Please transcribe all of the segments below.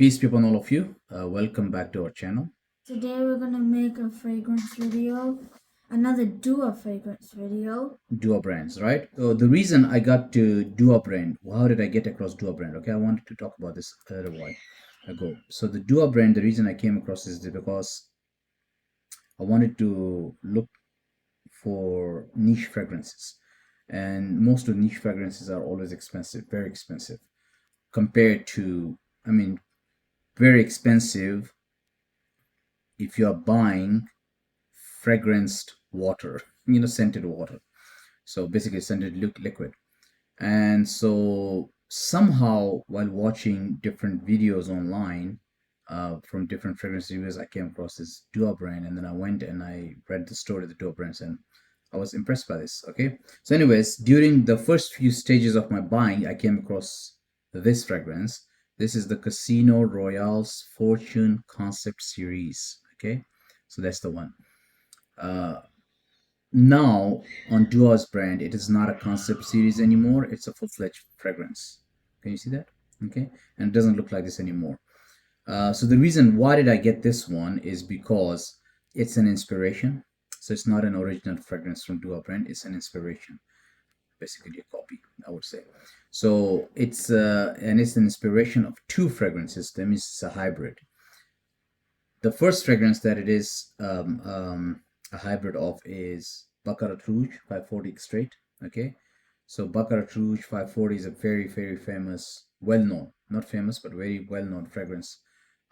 Peace be upon all of you. Welcome back to our channel. Today we're gonna make a fragrance video, another duo fragrance video. Duo brands, right? So the reason I got to Duo brand, how did I get across Duo brand? Okay, I wanted to talk about this a little while ago. So the Duo brand, the reason I came across is because I wanted to look for niche fragrances, and most of the niche fragrances are always expensive, very expensive compared to, I mean, very expensive if you are buying fragranced water, scented water. So basically, scented liquid. And so somehow, while watching different videos online from different fragrance reviewers, I came across this Dua brand, and then I went and I read the story of the Dua brands, and I was impressed by this. Okay, so anyways, during the first few stages of my buying, I came across this fragrance. This is the Casino Royale's Fortune Concept Series. Okay, so that's the one. Uh, Now on Dua's brand, it is not a concept series anymore. It's a full-fledged fragrance. Can you see that? Okay, and it doesn't look like this anymore. So the reason why did I get this one is because it's an inspiration. So it's not an original fragrance from Dua brand. It's an inspiration, basically a copy, I would say. So it's an inspiration of two fragrances. That means it's a hybrid. The first fragrance that it is a hybrid of is Baccarat Rouge 540 Extrait. Okay, so Baccarat Rouge 540 is a very, very famous, well known, not famous, but very well known fragrance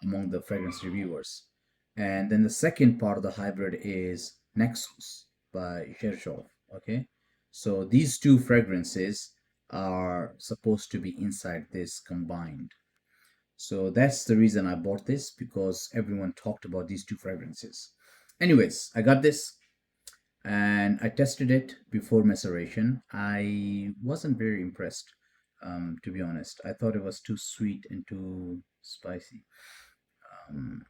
among the fragrance reviewers. And then the second part of the hybrid is Naxos by Xerjoff. Okay, so these two fragrances are supposed to be inside this combined. So that's the reason I bought this, because everyone talked about these two fragrances. Anyways, I got this and I tested it before maceration. I wasn't very impressed, to be honest. I thought it was too sweet and too spicy. Um,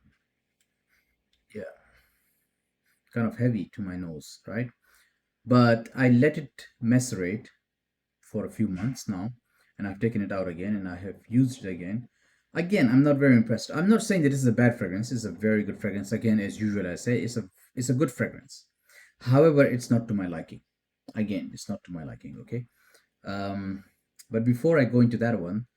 yeah, kind of heavy to my nose, right? But I let it macerate for a few months now, and I've taken it out again and I have used it again. Again, I'm not very impressed. I'm not saying that this is a bad fragrance. It's a very good fragrance. Again, as usual, I say it's a good fragrance. However, it's not to my liking. Again, it's not to my liking. Okay. Um, but before I go into that one,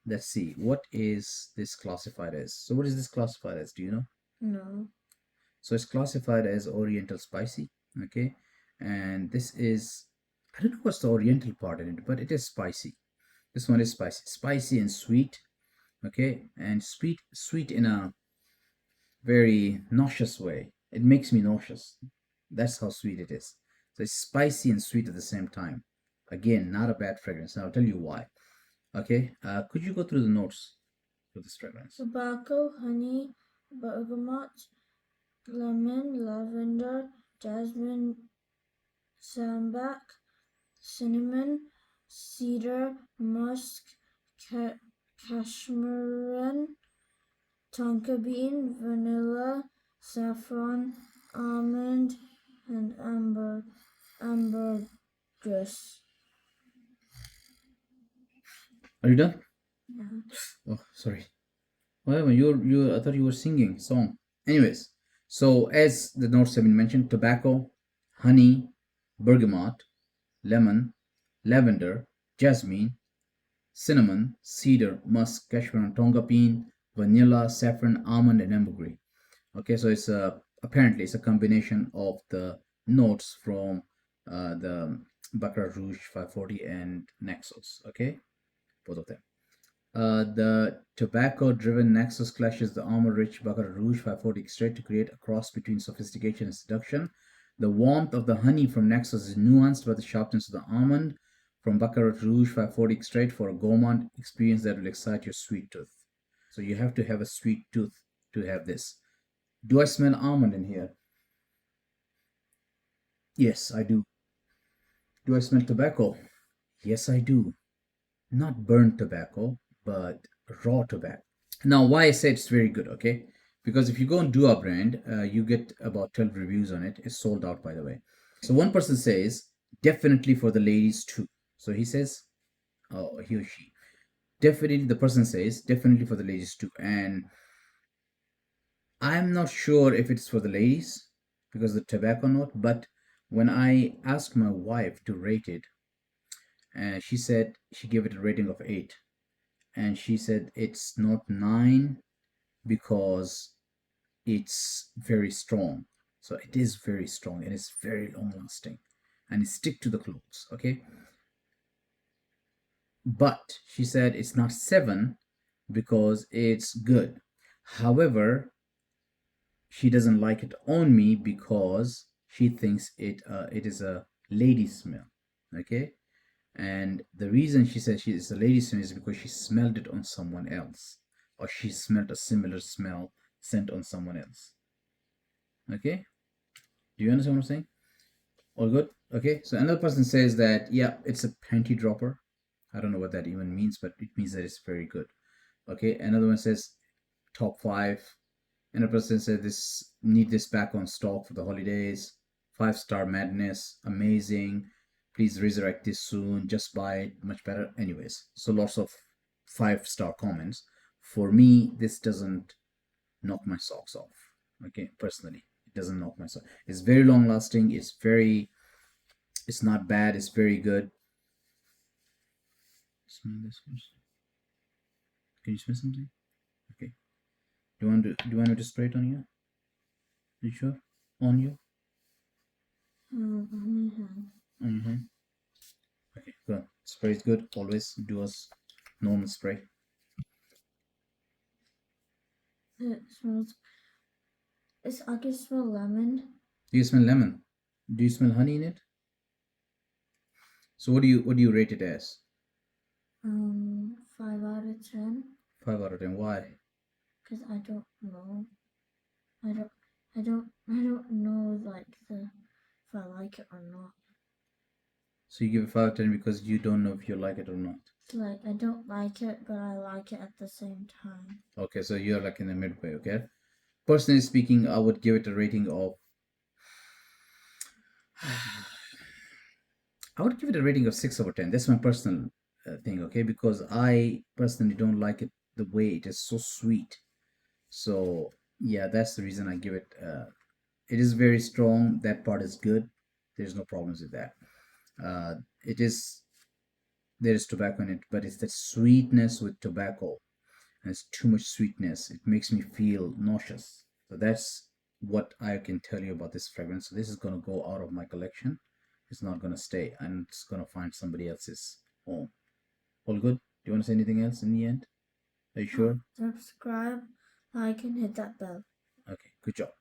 let's see, what is this classified as? So, what is this classified as? Do you know? No. So it's classified as Oriental Spicy. Okay, and this is, I don't know what's the Oriental part in it, but it is spicy. This one is spicy and sweet. Okay, and sweet in a very nauseous way. It makes me nauseous. That's how sweet it is. So it's spicy and sweet at the same time. Again, not a bad fragrance. And I'll tell you why. Okay, could you go through the notes for this fragrance? Tobacco, honey, bergamot, lemon, lavender, jasmine, sambac, cinnamon, cedar, musk, cashmere, tonka bean, vanilla, saffron, almond, and ambergris. Are you done? Yeah. Oh, sorry. Whatever, I thought you were singing song. Anyways, so as the notes have been mentioned, tobacco, honey, bergamot, lemon, lavender, jasmine, cinnamon, cedar, musk, cashmere, tonga bean, vanilla, saffron, almond, and ambergris. Okay, so it's apparently it's a combination of the notes from the Baccarat Rouge 540 and Naxos. Okay, both of them. The tobacco-driven Naxos clashes the almond-rich Baccarat Rouge 540 extrait to create a cross between sophistication and seduction. The warmth of the honey from Naxos is nuanced by the sharpness of the almond from Baccarat Rouge 540 extrait for a gourmand experience that will excite your sweet tooth. So you have to have a sweet tooth to have this. Do I smell almond in here? Yes, I do. Do I smell tobacco? Yes, I do. Not burnt tobacco, but raw tobacco. Now, why I say it's very good, okay? Because if you go on Do Our Brand, you get about 12 reviews on it. It's sold out, by the way. So one person says, definitely for the ladies too. So he says, oh, he or she, Definitely, the person says definitely for the ladies too. And I'm not sure if it's for the ladies because the tobacco note, but when I asked my wife to rate it, she said she gave it a rating of 8. And she said it's not 9 because it's very strong. So it is very strong and it's very long lasting and it stick to the clothes. Okay. But she said it's not 7 because it's good. However, she doesn't like it on me because she thinks it is a lady smell. Okay. And the reason she said she is a lady smell is because she smelled it on someone else, or she smelled a similar smell scent on someone else. Okay. Do you understand what I'm saying? All good? Okay. So another person says that, yeah, it's a panty dropper. I don't know what that even means, but it means that it's very good. Okay. Another one says top 5. Another person said this need this back on stock for the holidays. 5-star madness, amazing. Please resurrect this soon. Just buy it, much better. Anyways, so lots of 5-star comments. For me, this doesn't knock my socks off. Okay, personally, it doesn't knock my socks. It's very long lasting. It's not bad. It's very good. Smell this first. Can you smell something? Okay. Do you want me to spray it on you? Are you sure? On you? Mm-hmm. On your hand? Okay, good. Spray is good. Always do as normal spray. It smells. I can smell lemon. Do you smell lemon? Do you smell honey in it? So what do you rate it as? 5 out of 10. 5 out of 10. Why? Cause I don't know. I don't. I don't know like the if I like it or not. So you give it 5 out of 10 because you don't know if you like it or not. Like I don't like it, but I like it at the same time. Okay, so you're like in the midway, okay? Personally speaking, I would give it a rating of I would give it a rating of 6/10. That's my personal thing, okay? Because I personally don't like it the way it is so sweet. So yeah, that's the reason I give it. It is very strong. That part is good. There's no problems with that. It is there is tobacco in it, but it's that sweetness with tobacco. And it's too much sweetness. It makes me feel nauseous. So that's what I can tell you about this fragrance. So this is gonna go out of my collection. It's not gonna stay. I'm just gonna find somebody else's home. All good? Do you want to say anything else in the end? Are you Oh, sure? subscribe, like, and hit that bell. Okay, good job.